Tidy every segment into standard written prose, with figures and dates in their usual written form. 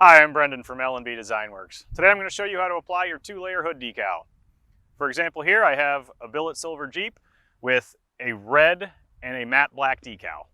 Hi, I'm Brendan from L&B Design Works. Today I'm going to show you how to apply your two-layer hood decal. For example, here I have a billet silver Jeep with a red and a matte black decal.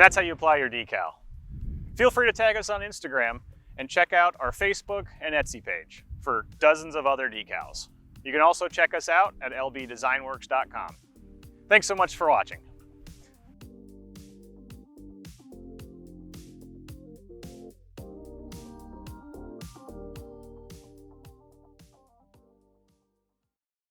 And that's how you apply your decal. Feel free to tag us on Instagram and check out our Facebook and Etsy page for dozens of other decals. You can also check us out at lbdesignworks.com. Thanks so much for watching.